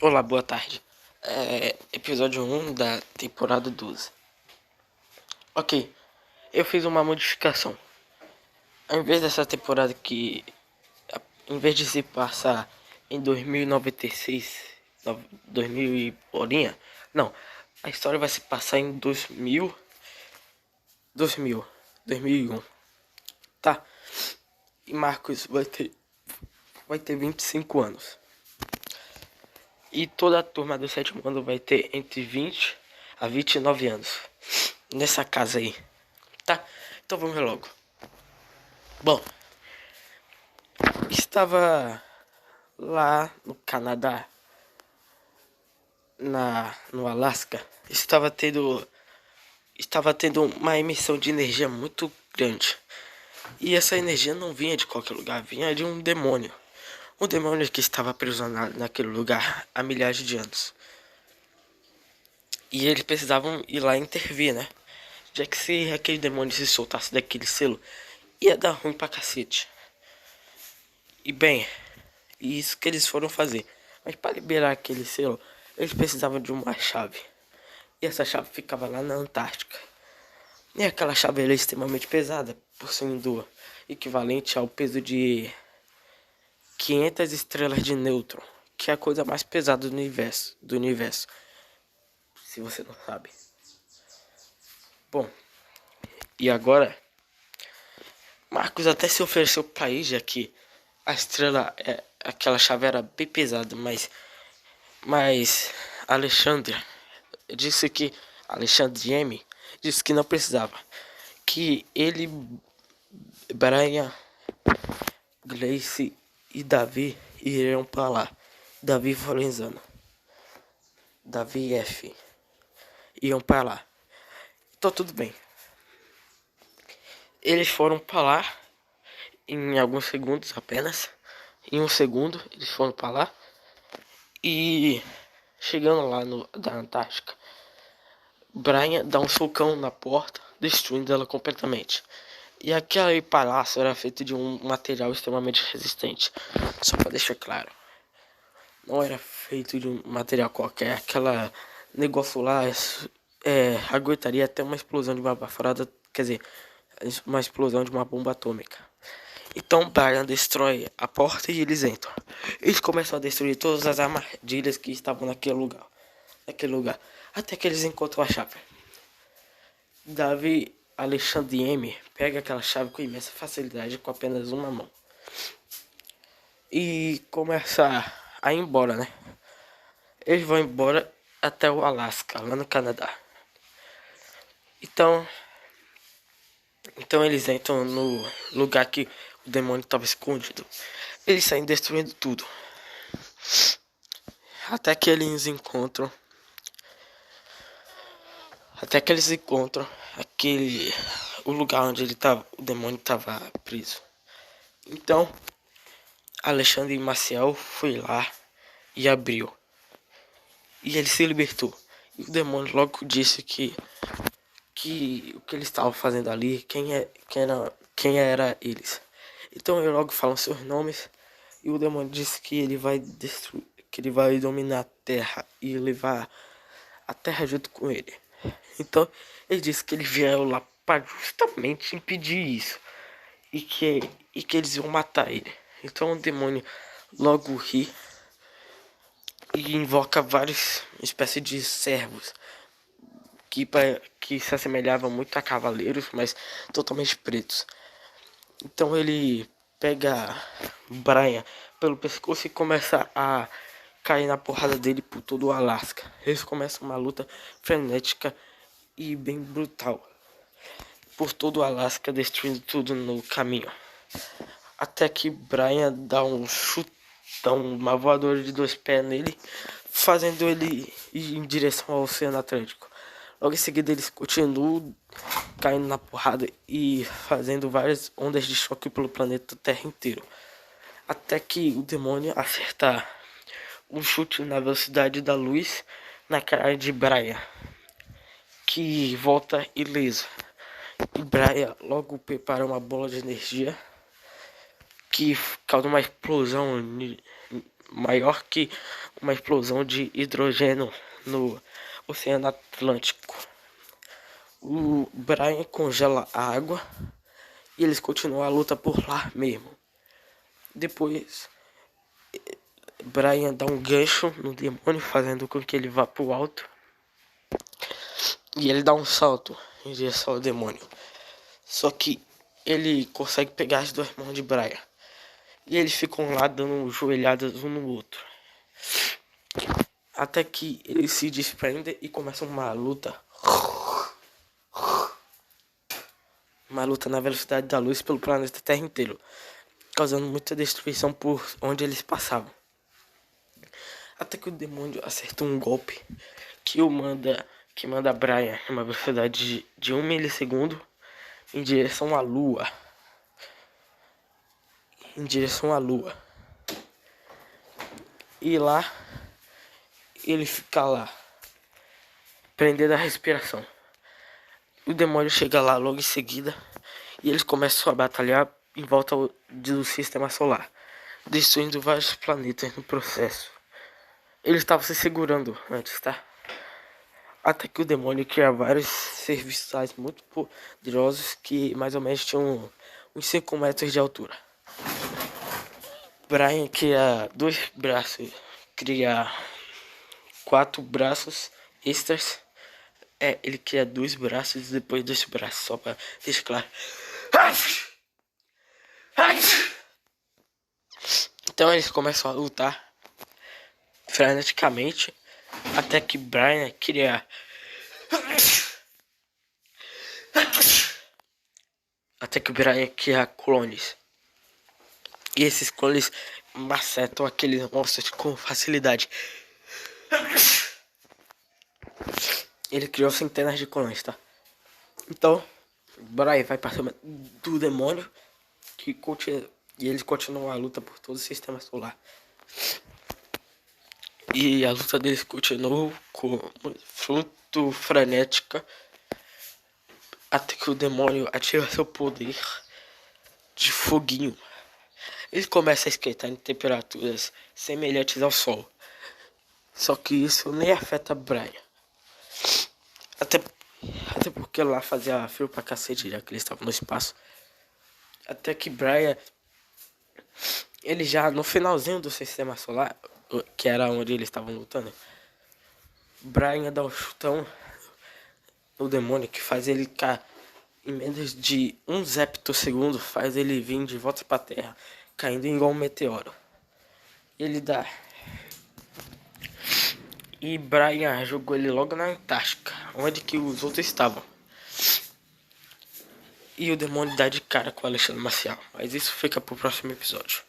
Olá, boa tarde. Episódio 1 da temporada 12. Ok, eu fiz uma modificação. Ao invés dessa temporada em vez de se passar em 2096, 2000 e bolinha, não, a história vai se passar em 2001, tá? E Marcos vai ter 25 anos. E toda a turma do sétimo ano vai ter entre 20 a 29 anos. Nessa casa aí. Tá? Então vamos logo. Bom, estava lá no Canadá, no Alasca. Estava tendo uma emissão de energia muito grande. E essa energia não vinha de qualquer lugar, vinha de um demônio. Um demônio que estava preso naquele lugar há milhares de anos. E eles precisavam ir lá intervir, né? Já que se aquele demônio se soltasse daquele selo, ia dar ruim pra cacete. E bem, isso que eles foram fazer. Mas para liberar aquele selo, eles precisavam de uma chave. E essa chave ficava lá na Antártica. E aquela chave era extremamente pesada, possuindo equivalente ao peso de 500 estrelas de nêutron, que é a coisa mais pesada do universo, se você não sabe. Bom, e agora Marcos até se ofereceu para ir, já que a estrela, aquela chave era bem pesada, mas Alexandre disse que Alexandre M disse que não precisava, que ele, Brian, Gleice e Davi iriam para lá. Davi Valenzano, Davi F iam para lá. Então tudo bem. Eles foram para lá em alguns segundos apenas. Em um segundo eles foram para lá. E chegando lá da Antártica, Brian dá um socão na porta, destruindo ela completamente. E aquele palácio era feito de um material extremamente resistente. Só para deixar claro, não era feito de um material qualquer. Aquela negócio lá aguentaria até uma explosão de uma baforada, quer dizer, uma explosão de uma bomba atômica. Então Brian destrói a porta e eles entram. Eles começam a destruir todas as armadilhas que estavam naquele lugar, até que eles encontram a chave. Davi Alexandre M pega aquela chave com imensa facilidade, com apenas uma mão, e começa a ir embora, né? Eles vão embora até o Alasca, lá no Canadá. Então eles entram no lugar que o demônio estava escondido. Eles saem destruindo tudo. Até que eles encontram o lugar onde o demônio estava preso. Então Alexandre Maciel foi lá e abriu. E ele se libertou. E o demônio logo disse que o que eles estavam fazendo ali, quem era eles. Então ele logo falam seus nomes. E o demônio disse que ele vai destruir, que ele vai dominar a terra e levar a terra junto com ele. Então ele disse que ele veio lá para justamente impedir isso. E que eles iam matar ele. Então o demônio logo ri e invoca várias espécies de servos que se assemelhavam muito a cavaleiros, mas totalmente pretos. Então ele pega Brian pelo pescoço e começa a cair na porrada dele por todo o Alasca. Eles começam uma luta frenética e bem brutal por todo o Alasca, destruindo tudo no caminho. Até que Brian dá um chutão, uma voadora de 2 pés nele, fazendo ele ir em direção ao Oceano Atlântico. Logo em seguida eles continuam caindo na porrada e fazendo várias ondas de choque pelo planeta Terra inteiro. Até que o demônio acerta um chute na velocidade da luz na cara de Brian, que volta ileso. E Brian logo prepara uma bola de energia que causa uma explosão maior que uma explosão de hidrogênio no Oceano Atlântico. O Brian congela a água e eles continuam a luta por lá mesmo. Depois, Brian dá um gancho no demônio, fazendo com que ele vá pro alto. E ele dá um salto em direção ao demônio. Só que ele consegue pegar as duas mãos de Brian. E eles ficam lá dando joelhadas um no outro. Até que eles se desprendem e começam uma luta. Uma luta na velocidade da luz pelo planeta Terra inteiro, causando muita destruição por onde eles passavam. Até que o demônio acerta um golpe que manda Brian em uma velocidade de 1 milissegundo em direção à Lua. E lá ele fica lá, prendendo a respiração. O demônio chega lá logo em seguida e eles começam a batalhar em volta do sistema solar, destruindo vários planetas no processo. Eles estavam se segurando antes, tá? Até que o demônio cria vários serviços muito poderosos que mais ou menos tinham uns 5 metros de altura. Brian cria 2 braços, cria 4 braços extras. Ele cria 2 braços e depois 2 braços, só pra deixar claro. Então eles começam a lutar freneticamente até que Brian cria clones. E esses clones macetam aqueles monstros com facilidade. Ele criou centenas de clones, tá? Então, Brian vai para cima do demônio e eles continuam a luta por todo o sistema solar. E a luta deles continuou com fruto frenética até que o demônio ativa seu poder de foguinho. Ele começa a esquentar em temperaturas semelhantes ao sol. Só que isso nem afeta Brian. Até porque lá fazia frio pra cacete, já que eles estavam no espaço. Até que Brian, ele já no finalzinho do sistema solar, que era onde eles estavam lutando, Brian dá um chutão no demônio que faz ele cair em menos de 1 zeptosegundo, faz ele vir de volta pra terra, caindo igual um meteoro. E Brian jogou ele logo na Antártica, onde que os outros estavam. E o demônio dá de cara com o Alexandre Marcial. Mas isso fica pro próximo episódio.